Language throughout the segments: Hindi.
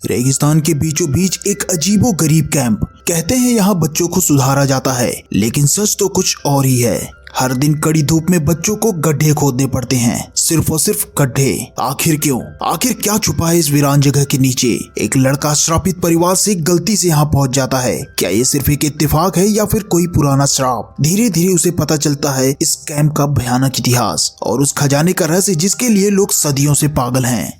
रेगिस्तान के बीचों बीच एक अजीबो गरीब कैंप। कहते हैं यहाँ बच्चों को सुधारा जाता है, लेकिन सच तो कुछ और ही है। हर दिन कड़ी धूप में बच्चों को गड्ढे खोदने पड़ते हैं, सिर्फ और सिर्फ गड्ढे। आखिर क्यों? आखिर क्या छुपा है इस वीरान जगह के नीचे? एक लड़का श्रापित परिवार से गलती से यहाँ पहुँच जाता है। क्या ये सिर्फ एक इत्तेफाक है या फिर कोई पुराना श्राप? धीरे धीरे उसे पता चलता है इस कैंप का भयानक इतिहास और उस खजाने का रहस्य जिसके लिए लोग सदियों से पागल हैं।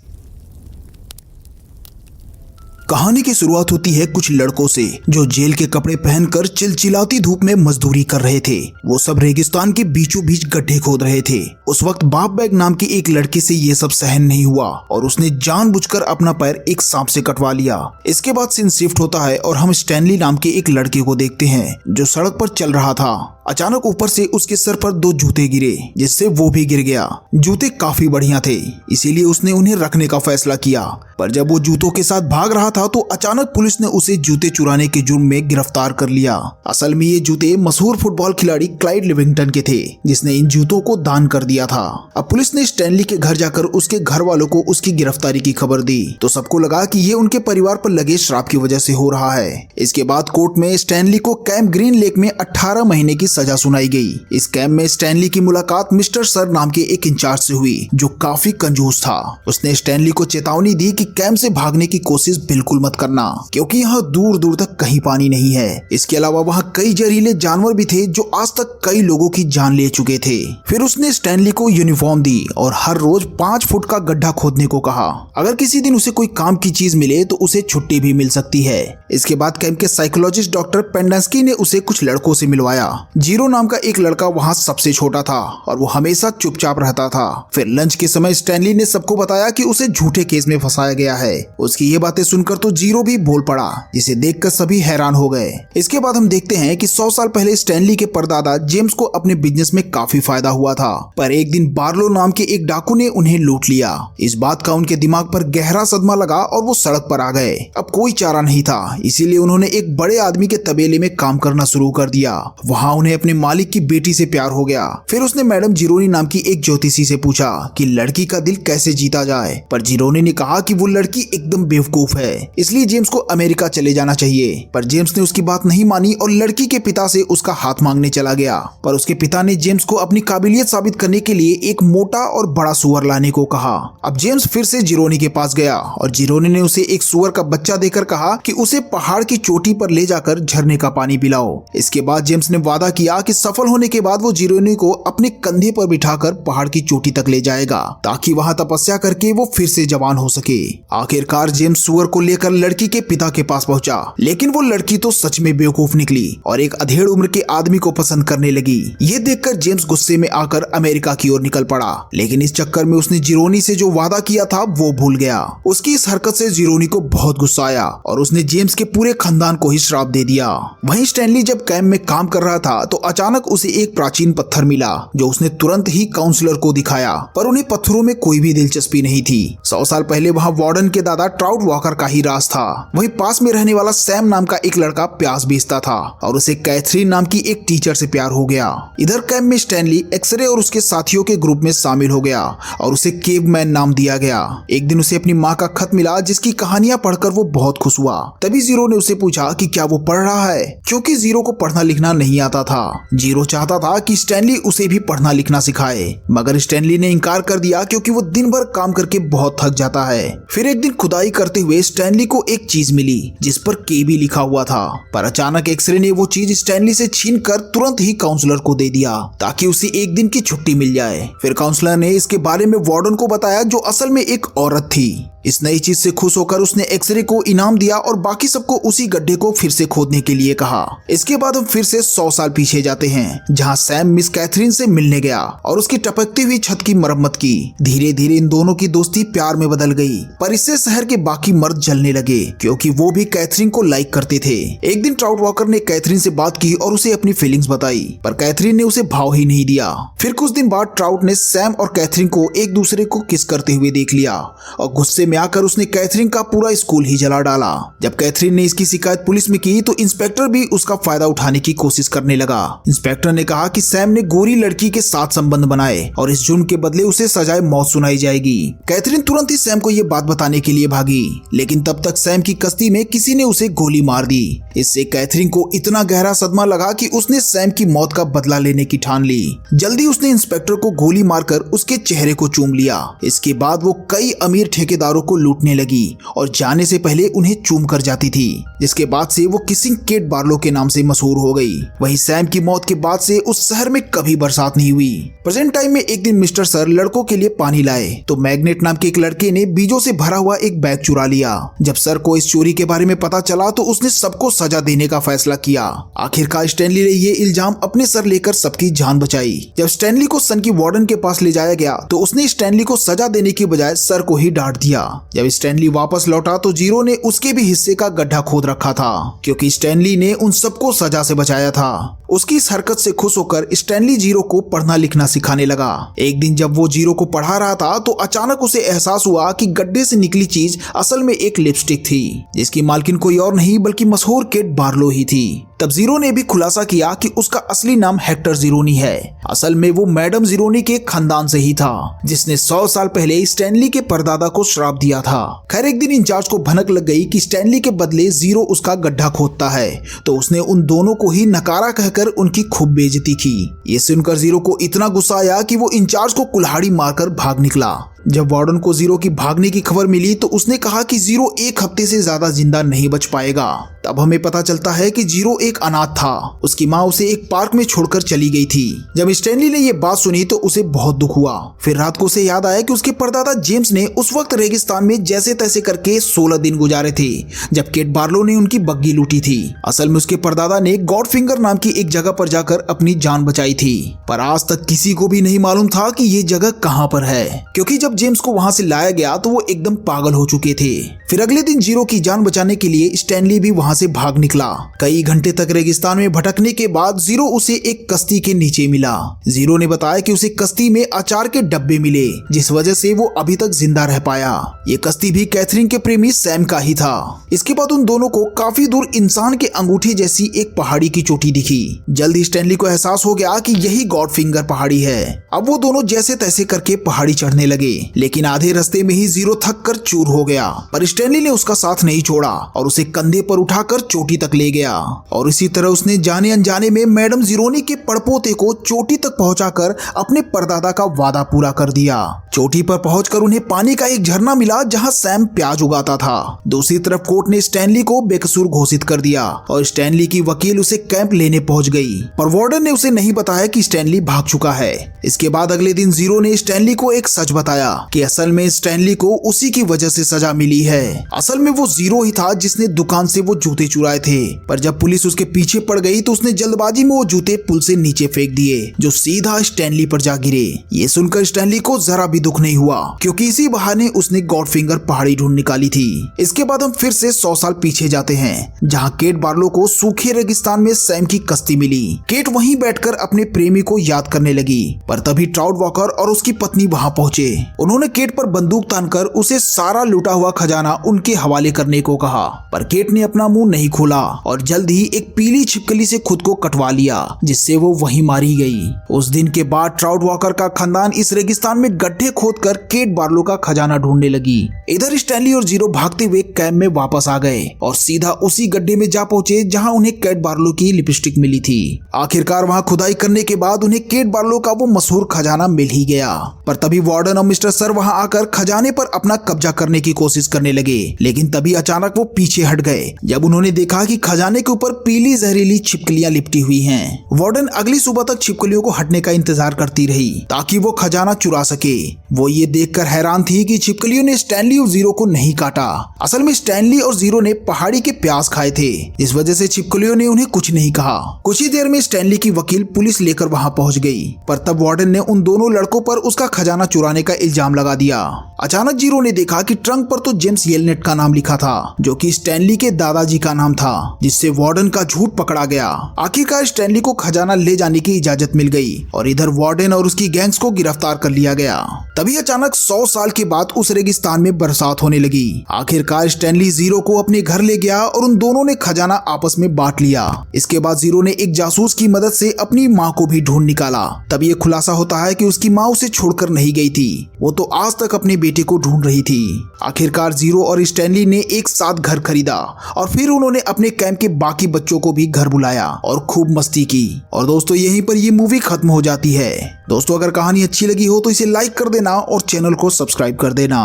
कहानी की शुरुआत होती है कुछ लड़कों से जो जेल के कपड़े पहनकर चिलचिलाती धूप में मजदूरी कर रहे थे। वो सब रेगिस्तान के बीचों बीच गड्ढे खोद रहे थे। उस वक्त बाप बैग नाम के एक लड़के से ये सब सहन नहीं हुआ और उसने जानबूझकर अपना पैर एक सांप से कटवा लिया। इसके बाद सीन शिफ्ट होता है और हम स्टैनली नाम के एक लड़के को देखते हैं जो सड़क पर चल रहा था। अचानक ऊपर से उसके सर पर दो जूते गिरे, जिससे वो भी गिर गया। जूते काफी बढ़िया थे, इसीलिए उसने उन्हें रखने का फैसला किया। पर जब वो जूतों के साथ भाग रहा था तो अचानक पुलिस ने उसे जूते चुराने के जुर्म में गिरफ्तार कर लिया। असल में ये जूते मशहूर फुटबॉल खिलाड़ी क्लाइड लिविंगस्टन के थे, जिसने इन जूतों को दान कर दिया था। अब पुलिस ने स्टैनली के घर जाकर उसके घर वालों को उसकी गिरफ्तारी की खबर दी तो सबको लगा कि ये उनके परिवार पर लगे श्राप की वजह से हो रहा है। इसके बाद कोर्ट में स्टैनली को कैंप ग्रीन लेक में 18 महीने की सजा सुनाई गई। इस कैंप में स्टैनली की मुलाकात मिस्टर सर नाम के एक इंचार्ज से हुई जो काफी कंजूस था। उसने स्टैनली को चेतावनी दी कि कैंप से भागने की कोशिश बिल्कुल मत करना, क्योंकि यहाँ दूर दूर तक कहीं पानी नहीं है। इसके अलावा वहाँ कई जहरीले जानवर भी थे जो आज तक कई लोगों की जान ले चुके थे। फिर उसने स्टैनली को यूनिफॉर्म दी और हर रोज 5 फुट का गड्ढा खोदने को कहा। अगर किसी दिन उसे कोई काम की चीज मिले तो उसे छुट्टी भी मिल सकती है। इसके बाद कैंप के साइकोलॉजिस्ट डॉक्टर पेंडेंस्की ने उसे कुछ लड़कों से मिलवाया। जीरो नाम का एक लड़का वहाँ सबसे छोटा था और वो हमेशा चुपचाप रहता था। फिर लंच के समय स्टैनली ने सबको बताया कि उसे झूठे केस में फंसाया गया है। उसकी ये बातें सुनकर तो जीरो भी बोल पड़ा, जिसे देखकर सभी हैरान हो गए। इसके बाद हम देखते हैं कि 100 साल पहले स्टैनली के परदादा जेम्स को अपने बिजनेस में काफी फायदा हुआ था, पर एक दिन बार्लो नाम के एक डाकू ने उन्हें लूट लिया। इस बात का उनके दिमाग पर गहरा सदमा लगा और वो सड़क पर आ गए। अब कोई चारा नहीं था, इसीलिए उन्होंने एक बड़े आदमी के तबेले में काम करना शुरू कर दिया। वहाँ उन्हें अपने मालिक की बेटी से प्यार हो गया। फिर उसने मैडम जिरोनी नाम की एक ज्योतिषी से पूछा कि लड़की का दिल कैसे जीता जाए, पर जिरोनी ने कहा कि वो लड़की एकदम बेवकूफ है, इसलिए जेम्स को अमेरिका चले जाना चाहिए। पर जेम्स ने उसकी बात नहीं मानी और लड़की के पिता से उसका हाथ मांगने चला गया। पर उसके पिता ने जेम्स को अपनी काबिलियत साबित करने के लिए एक मोटा और बड़ा सुअर लाने को कहा। अब जेम्स फिर से जिरोनी के पास गया और जिरोनी ने उसे एक सुअर का बच्चा देकर कहा कि उसे पहाड़ की चोटी पर ले जाकर झरने का पानी पिलाओ। इसके बाद जेम्स ने वादा किया कि सफल होने के बाद वो जिरोनी को अपने कंधे पर बिठाकर पहाड़ की चोटी तक ले जाएगा, ताकि वहां तपस्या करके वो फिर से जवान हो सके। आखिरकार जेम्स सुअर को लेकर लड़की के पिता के पास पहुंचा, लेकिन वो लड़की तो सच में बेवकूफ निकली और एक अधेड़ उम्र के आदमी को पसंद करने लगी। ये देखकर जेम्स गुस्से में आकर अमेरिका की ओर निकल पड़ा, लेकिन इस चक्कर में उसने जिरोनी से जो वादा किया था वो भूल गया। उसकी इस हरकत से जिरोनी को बहुत गुस्सा आया और उसने जेम्स के पूरे खानदान को ही श्राप दे दिया। वहीं स्टैनली जब कैंप में काम कर रहा था तो अचानक उसे एक प्राचीन पत्थर मिला जो उसने तुरंत ही काउंसलर को दिखाया, पर उन्हें पत्थरों में कोई भी दिलचस्पी नहीं थी। 100 साल पहले वहाँ वार्डन के दादा ट्राउट वॉकर का ही राज था। वहीं पास में रहने वाला सैम नाम का एक लड़का प्याज बेचता था और उसे कैथरीन नाम की एक टीचर से प्यार हो गया। इधर कैंप में स्टैनली एक्सरे और उसके साथियों के ग्रुप में शामिल हो गया और उसे केवमैन नाम दिया गया। एक दिन उसे अपनी माँ का खत मिला जिसकी कहानियां पढ़कर वो बहुत खुश हुआ। तभी जीरो ने उसे पूछा कि क्या वो पढ़ रहा है, क्योंकि जीरो को पढ़ना लिखना नहीं आता था। जीरो चाहता था कि स्टैनली उसे भी पढ़ना लिखना सिखाए, मगर स्टैनली ने इनकार कर दिया क्योंकि वो दिन भर काम करके बहुत थक जाता है। फिर एक दिन खुदाई करते हुए स्टैनली को एक चीज मिली जिस पर केबी लिखा हुआ था, पर अचानक एक्सरे ने वो चीज स्टैनली से छीनकर तुरंत ही काउंसलर को दे दिया ताकि उसे एक दिन की छुट्टी मिल जाए। फिर काउंसलर ने इसके बारे में वार्डन को बताया जो असल में एक औरत थी। इस नई चीज से खुश होकर उसने एक्सरे को इनाम दिया और बाकी सबको उसी गड्ढे को फिर से खोदने के लिए कहा। इसके बाद हम फिर से 100 साल पीछे जाते हैं, जहां सैम मिस कैथरीन से मिलने गया और उसकी टपकती हुई छत की मरम्मत की। धीरे धीरे इन दोनों की दोस्ती प्यार में बदल गई, पर इससे शहर के बाकी मर्द जलने लगे क्योंकि वो भी कैथरीन को लाइक करते थे। एक दिन ट्राउट वॉकर ने कैथरीन से बात की और उसे अपनी फीलिंग्स बताई, पर कैथरीन ने उसे भाव ही नहीं दिया। फिर कुछ दिन बाद ट्राउट ने सैम और कैथरीन को एक दूसरे को किस करते हुए देख लिया और गुस्से में आकर उसने कैथरीन का पूरा स्कूल ही जला डाला। जब कैथरीन ने इसकी शिकायत पुलिस में की तो इंस्पेक्टर भी उसका फायदा उठाने की कोशिश करने लगा। इंस्पेक्टर ने कहा कि सैम ने गोरी लड़की के साथ संबंध बनाए और इस जुर्म के बदले उसे सजाए मौत सुनाई जाएगी। कैथरीन तुरंत ही सैम को ये बात बताने के लिए भागी, लेकिन तब तक सैम की कश्ती में किसी ने उसे गोली मार दी। इससे कैथरीन को इतना गहरा सदमा लगा कि उसने सैम की मौत का बदला लेने की ठान ली। जल्दी उसने इंस्पेक्टर को गोली मारकर उसके चेहरे को चूम लिया। इसके बाद वो कई अमीर ठेकेदारों को लूटने लगी और जाने से पहले उन्हें चूम कर जाती थी, जिसके बाद से वो किसिंग केट बार्लो के नाम से मशहूर हो गई। वहीं सैम की मौत के बाद से उस शहर में कभी बरसात नहीं हुई। प्रेजेंट टाइम में एक दिन मिस्टर सर लड़कों के लिए पानी लाए तो मैग्नेट नाम के एक लड़के ने बीजों से भरा हुआ एक बैग चुरा लिया। जब सर को इस चोरी के बारे में पता चला तो उसने सबको सजा देने का फैसला किया। आखिरकार स्टैनली ने ये इल्जाम अपने सर लेकर सबकी जान बचाई। जब स्टैनली को सन की वार्डन के पास ले जाया गया तो उसने स्टैनली को सजा देने की बजाय सर को ही डांट दिया। जब स्टैनली वापस लौटा तो जीरो ने उसके भी हिस्से का गड्ढा खोद रखा था, क्योंकि स्टैनली ने उन सबको सजा से बचाया था। उसकी इस हरकत से खुश होकर स्टैनली जीरो को पढ़ना लिखना सिखाने लगा। एक दिन जब वो जीरो को पढ़ा रहा था तो अचानक उसे एहसास हुआ कि गड्ढे से निकली चीज असल में एक लिपस्टिक थी, जिसकी मालकिन कोई और नहीं बल्कि मशहूर केट बार्लो ही थी। तब जीरो ने भी खुलासा किया कि उसका असली नाम हेक्टर जिरोनी है। असल में वो मैडम जिरोनी के खानदान से ही था, जिसने 100 साल पहले स्टैनली के परदादा को श्राप दिया था। खैर एक दिन इंचार्ज को भनक लग गई कि स्टैनली के बदले जीरो उसका गड्ढा खोदता है, तो उसने उन दोनों को ही नकारा कहकर उनकी खूब बेइज्जती की। ये सुनकर जीरो को इतना गुस्सा आया कि वो इंचार्ज को कुल्हाड़ी मारकर भाग निकला। जब वार्डन को जीरो की भागने की खबर मिली तो उसने कहा कि जीरो 1 हफ्ते से ज्यादा जिंदा नहीं बच पाएगा। तब हमें पता चलता है कि जीरो एक अनाथ था। उसकी माँ उसे एक पार्क में छोड़कर चली गई थी। जब स्टैनली ने ये बात सुनी तो उसे बहुत दुख हुआ। फिर रात को उसे याद आया कि उसके परदादा जेम्स ने उस वक्त रेगिस्तान में जैसे तैसे करके 16 दिन गुजारे थे, जब केट बार्लो ने उनकी बग्गी लूटी थी। असल में उसके परदादा ने गॉडफिंगर नाम की एक जगह पर जाकर अपनी जान बचाई थी, पर आज तक किसी को भी नहीं मालूम था कि ये जगह कहाँ पर है, क्योंकि जब जेम्स को वहां से लाया गया तो वो एकदम पागल हो चुके थे। फिर अगले दिन जीरो की जान बचाने के लिए स्टैनली भी वहां से भाग निकला। कई घंटे तक रेगिस्तान में भटकने के बाद जीरो उसे एक कश्ती के नीचे मिला। जीरो ने बताया कि उसे कश्ती में अचार के डब्बे मिले, जिस वजह से वो अभी तक जिंदा रह पाया। ये कश्ती भी कैथरीन के प्रेमी सैम का ही था। इसके बाद उन दोनों को काफी दूर इंसान के अंगूठे जैसी एक पहाड़ी की चोटी दिखी। जल्दी स्टैनली को एहसास हो गया कि यही गॉडफिंगर पहाड़ी है। अब वो दोनों जैसे तैसे करके पहाड़ी चढ़ने लगे, लेकिन आधे रास्ते में ही जीरो थक कर चूर हो गया। पर स्टैनली ने उसका साथ नहीं छोड़ा और उसे कंधे पर उठाकर चोटी तक ले गया। और इसी तरह उसने जाने अनजाने में मैडम जिरोनी के पड़पोते को चोटी तक पहुंचाकर अपने परदादा का वादा पूरा कर दिया। चोटी पर पहुंचकर उन्हें पानी का एक झरना मिला जहां सैम प्याज उगाता था। दूसरी तरफ कोर्ट ने स्टैनली को बेकसूर घोषित कर दिया और स्टैनली की वकील उसे कैंप लेने पहुंच गई, पर वार्डन ने उसे नहीं बताया कि स्टैनली भाग चुका है। इसके बाद अगले दिन जीरो ने स्टैनली को एक सच बताया कि असल में स्टैनली को उसी की वजह से सजा मिली है। असल में वो जीरो ही था जिसने दुकान से वो जूते चुराए थे, पर जब पुलिस उसके पीछे पड़ गई तो उसने जल्दबाजी में वो जूते पुल से नीचे फेंक दिए, जो सीधा स्टैनली पर जा गिरे। ये सुनकर स्टैनली को जरा भी दुख नहीं हुआ, क्योंकि इसी बहाने उसने गॉडफिंगर पहाड़ी ढूंढ निकाली थी। इसके बाद हम फिर से 100 साल पीछे जाते हैं, जहाँ केट बार्लो को सूखे रेगिस्तान में सैम की कश्ती मिली। केट वहीं बैठकर अपने प्रेमी को याद करने लगी, पर तभी ट्राउट वॉकर और उसकी पत्नी वहां पहुंचे। उन्होंने केट पर बंदूक तानकर उसे सारा लूटा हुआ खजाना उनके हवाले करने को कहा, पर केट ने अपना मुंह नहीं खोला और जल्द ही एक पीली छिपकली से खुद को कटवा लिया, जिससे वो वहीं मारी गई। उस दिन के बाद ट्राउट वॉकर का खानदान इस रेगिस्तान में गड्ढे खोदकर केट बार्लो का खजाना ढूंढने लगी। इधर स्टैनली और जीरो भागते हुए कैंप में वापस आ गए और सीधा उसी गड्ढे में जा पहुंचे जहां उन्हें केट बार्लो की लिपस्टिक मिली थी। आखिरकार वहां खुदाई करने के बाद उन्हें केट बार्लो का वो मशहूर खजाना मिल ही गया, पर तभी वार्डन और मिस्टर सर वहां आकर खजाने पर अपना कब्जा करने की कोशिश करने लगे, लेकिन तभी अचानक वो पीछे हट गए जब उन्होंने देखा कि खजाने के ऊपर पीली जहरीली छिपकलियां लिपटी हुई हैं। वार्डन अगली सुबह तक छिपकलियों को हटने का इंतजार करती रही ताकि वो खजाना चुरा सके। वो ये देखकर हैरान थी कि छिपकलियों ने स्टैनली और जीरो को नहीं काटा। असल में स्टैनली और जीरो ने पहाड़ी के प्याज खाए थे, इस वजह से छिपकलियों ने उन्हें कुछ नहीं कहा। कुछ ही देर में स्टैनली की वकील पुलिस लेकर वहां पहुंच गई, पर तब वार्डन ने उन दोनों लड़कों पर उसका खजाना चुराने का इल्जाम इल्जाम लगा दिया। अचानक जीरो ने देखा कि ट्रंक पर तो जेम्स येलनेट का नाम लिखा था, जो कि स्टैनली के दादाजी का नाम था, जिससे वार्डन का झूठ पकड़ा गया। आखिरकार स्टैनली को खजाना ले जाने की इजाजत मिल गई और इधर वार्डन और उसकी गैंग्स को गिरफ्तार कर लिया गया। तभी अचानक 100 साल के बाद उस रेगिस्तान में बरसात होने लगी। आखिरकार स्टैनली जीरो को अपने घर ले गया और उन दोनों ने खजाना आपस में बांट लिया। इसके बाद जीरो ने एक जासूस की मदद से अपनी माँ को भी ढूंढ निकाला। तब ये खुलासा होता है कि उसकी माँ उसे छोड़कर नहीं गई थी, वो तो आज तक अपने बेटे को ढूंढ रही थी। आखिरकार जीरो और स्टैनली ने एक साथ घर खरीदा और फिर उन्होंने अपने कैंप के बाकी बच्चों को भी घर बुलाया और खूब मस्ती की। और दोस्तों यहीं पर ये मूवी खत्म हो जाती है। दोस्तों अगर कहानी अच्छी लगी हो तो इसे लाइक कर देना और चैनल को सब्सक्राइब कर देना।